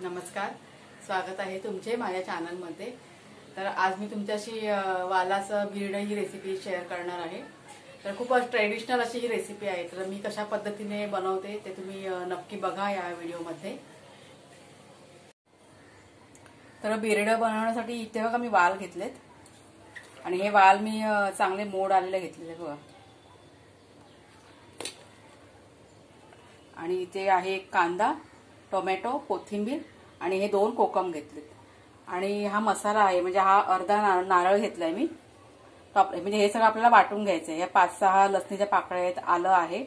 नमस्कार, स्वागत आहे तुमचे माझ्या चॅनलमध्ये। तर आज मी तुमच्याशी वालाचं बिरडं ही रेसिपी शेअर करणार आहे। तर खूप ट्रेडिशनल अशी ही रेसिपी आहे। तर मी कशा पद्धतीने बनवते ते तुम्ही नक्की बघा या व्हिडिओमध्ये। तर बिरडं बनवण्यासाठी इथे बघा मी वाल घेतलेत आणि हे वाल मी चांगले मोड आलेले घेतलेले बघा। आणि इथे आहे कांदा, टोमॅटो, कोथिंबीर आणि हे 2 कोकम घेतलेत। आणि हा मसाला आहे म्हणजे हा अर्धा नारळ घेतलाय मी। म्हणजे हे सगळं आपल्याला वाटून घ्यायचं आहे। या 5-6 लसणीच्या पाकळ्या आहेत, आलं आहे,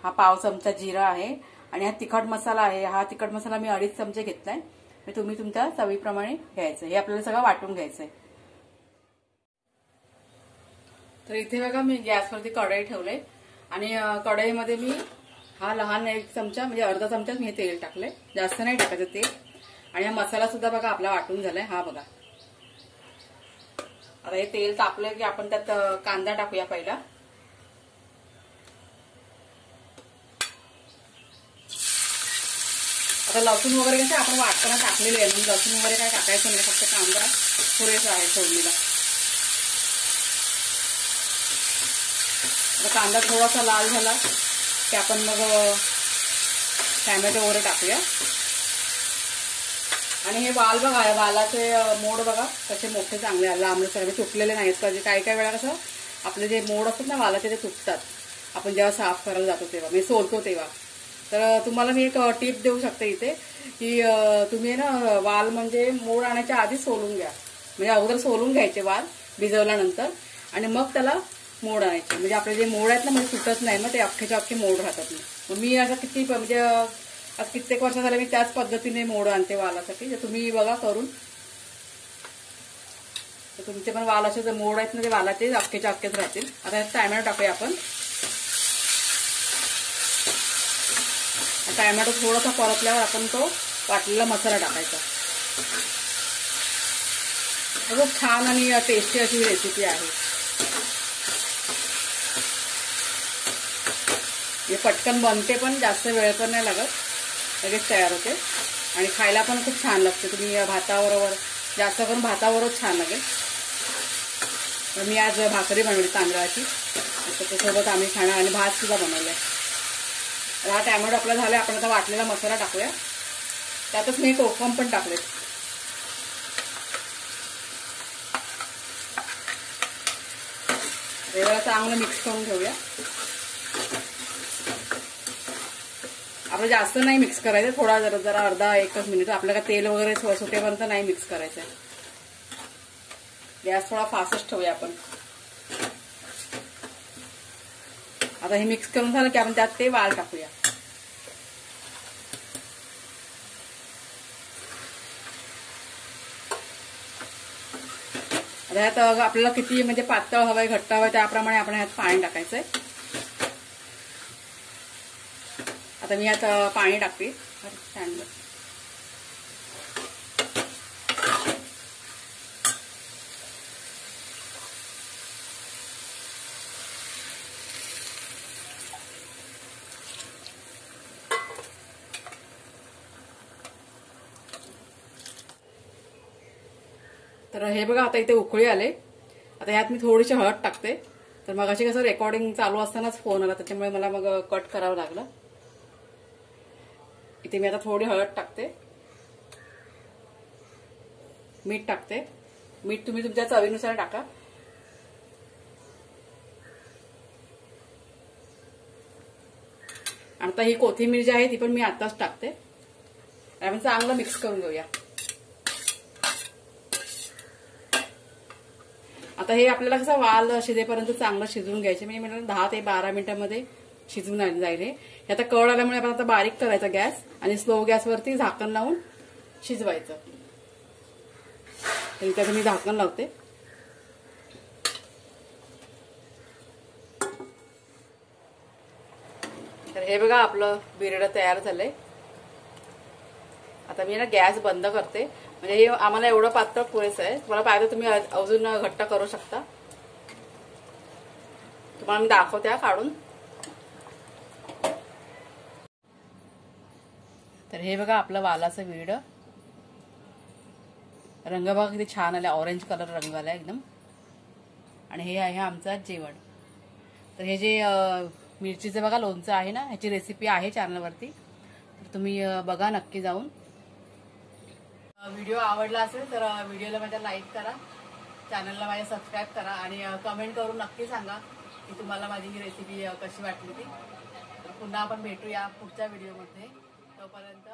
हा पाव चमचा जिरा आहे आणि हा तिखट मसाला आहे। हा तिखट मसाला मी 2.5 चमचे घेतलाय। तुम्ही तुमच्या चवीप्रमाणे घ्यायचं। हे आपल्याला सगळं वाटून घ्यायचंय। तर इथे बघा मी गॅसवरती कढई ठेवले आणि कढईमध्ये मी हा लहान 1 चमचा म्हणजे अर्धा चमचा मी तेल टाकले, जास्त नाही टाकायचं तेल। आणि हा मसाला सुद्धा बघा आपला वाटून झालाय, हा बघा। आता हे तेल तापलं की आपण त्यात कांदा टाकूया पहिला। आता लसूण वगैरे कसं आपण वाटताना टाकलेले आहे, म्हणजे लसूण वगैरे काय टाकायचं नाही, फक्त कांदा पुरेसा आहे फोडणीला। आता कांदा थोडासा लाल झाला की आपण मग टोमॅटो वगैरे टाकूया। आणि हे वाल बघा, वालाचे मोड बघा कसे मोठे चांगले लांब सगळे तुटलेले नाहीत। कधी काही वेळा कसं आपले जे मोड असतात ना वालाचे ते तुटतात आपण जेव्हा साफ करायला जातो तेव्हा, मी सोलतो तेव्हा। तर तुम्हाला मी एक टिप देऊ शकते इथे की तुम्ही ना वाल म्हणजे मोड आणायच्या आधी सोलून घ्या। म्हणजे अगोदर सोलून घ्यायचे वाल भिजवल्यानंतर आणि मग त्याला मोड आणायचे, म्हणजे आपले जे मोड आहेत ना म्हणजे तुटत नाही, मग ते अख्खेच्या अख्खे मोड राहतात। मग मी असं किती म्हणजे आज कित्येक वर्ष झाले मी त्याच पद्धतीने मोड आणते वालासाठी। तर तुम्ही बघा करून, तर तुमचे पण वाल असे मोड आहेत ना ते वालाचे अख्खेच्या अख्खेच राहतील। आता टोमॅटो टाकूया आपण। टोमॅटो थोडासा परतल्यावर आपण तो वाटलेला मसाला टाकायचा। खूप छान आणि टेस्टी अशी रेसिपी आहे। हे पटकन बनते पण जास्त वेळ पण नाही लागत, लगेच तयार होते आणि खायला पण खूप छान लागते। तुम्ही भाताबरोबर, जास्त करून भाताबरोबर छान लागेल। मी आज भाकरी बनवली तांदळाची, त्याच्यासोबत आम्ही खाणार आणि भात सुद्धा बनवलाय। हा टोमॅटो आपला झाला, आपण आता वाटलेला मसाला टाकूया। त्यातच मी कोकम पण टाकले। वेगळं चांगलं मिक्स करून घेऊया। आपलं जास्त नाही मिक्स करायचं, थोडा जरा अर्धा 1 मिनिट। आपल्याला तेल वगैरे सुटेपर्यंत नाही मिक्स करायचं। गॅस थोडा फास्टच ठेवूया आपण। आता हे मिक्स करून झालं की आपण त्यात ते वाल टाकूया। आता ह्यात आपल्याला किती म्हणजे पातळ हवंय घट्ट हवंय त्याप्रमाणे आपण ह्यात पाणी टाकायचंय। आता मी यात पाणी टाकते। तर हे बघा आता इथे उकळी आले। आता यात मी थोडीशी हळद टाकते। तर मग अशी कसं रेकॉर्डिंग चालू असतानाच फोन आला, त्याच्यामुळे मला मग कट करावं लागलं। इथे मी आता थोडी हळद टाकते, मीठ टाकते। मीठ तुम्ही तुमच्या चवीनुसार टाका। आता ही कोथिंबीर जी आहे ती पण मी आताच टाकते। आपण चांगलं मिक्स करून घेऊया। आता हे आपल्याला कसं वाल शिजेपर्यंत चांगलं शिजवून घ्यायचे, म्हणजे म्हटलं 10 ते 12 मिनिटांमध्ये शिजून जाईल। हे आता कळ आल्यामुळे आपण आता बारीक करायचा गॅस आणि स्लो गॅसवरती झाकण लावून शिजवायचं। इथे मी झाकण लावते। तर हे बघा आपलं बिरडं तयार झालंय। आता मी ना गॅस बंद करते, म्हणजे हे आम्हाला एवढं पातळ पुरेसं आहे। तुम्हाला पाहिजे तुम्ही अजून घट्ट करू शकता। तुम्हाला मी दाखवते काढून। तर हे बघा आपलं वालाचं बिरडं रंग बघा किती छान आला, ऑरेंज कलर रंग आला एकदम. आणि हे आहे आमचं जेवण. तर हे जे मिरचीचं बघा लोणचं आहे ना, ह्याची रेसिपी आहे चॅनलवरती, तर तुम्ही बघा नक्की जाऊन. व्हिडिओ आवडला असेल तर व्हिडिओला माझ्या लाईक करा, चॅनलला माझ्या सबस्क्राईब करा आणि कमेंट करून नक्की सांगा की तुम्हाला माझी ही रेसिपी कशी वाटली ती. तर पुन्हा आपण भेटूया पुढच्या व्हिडिओमध्ये. तोपर्यंत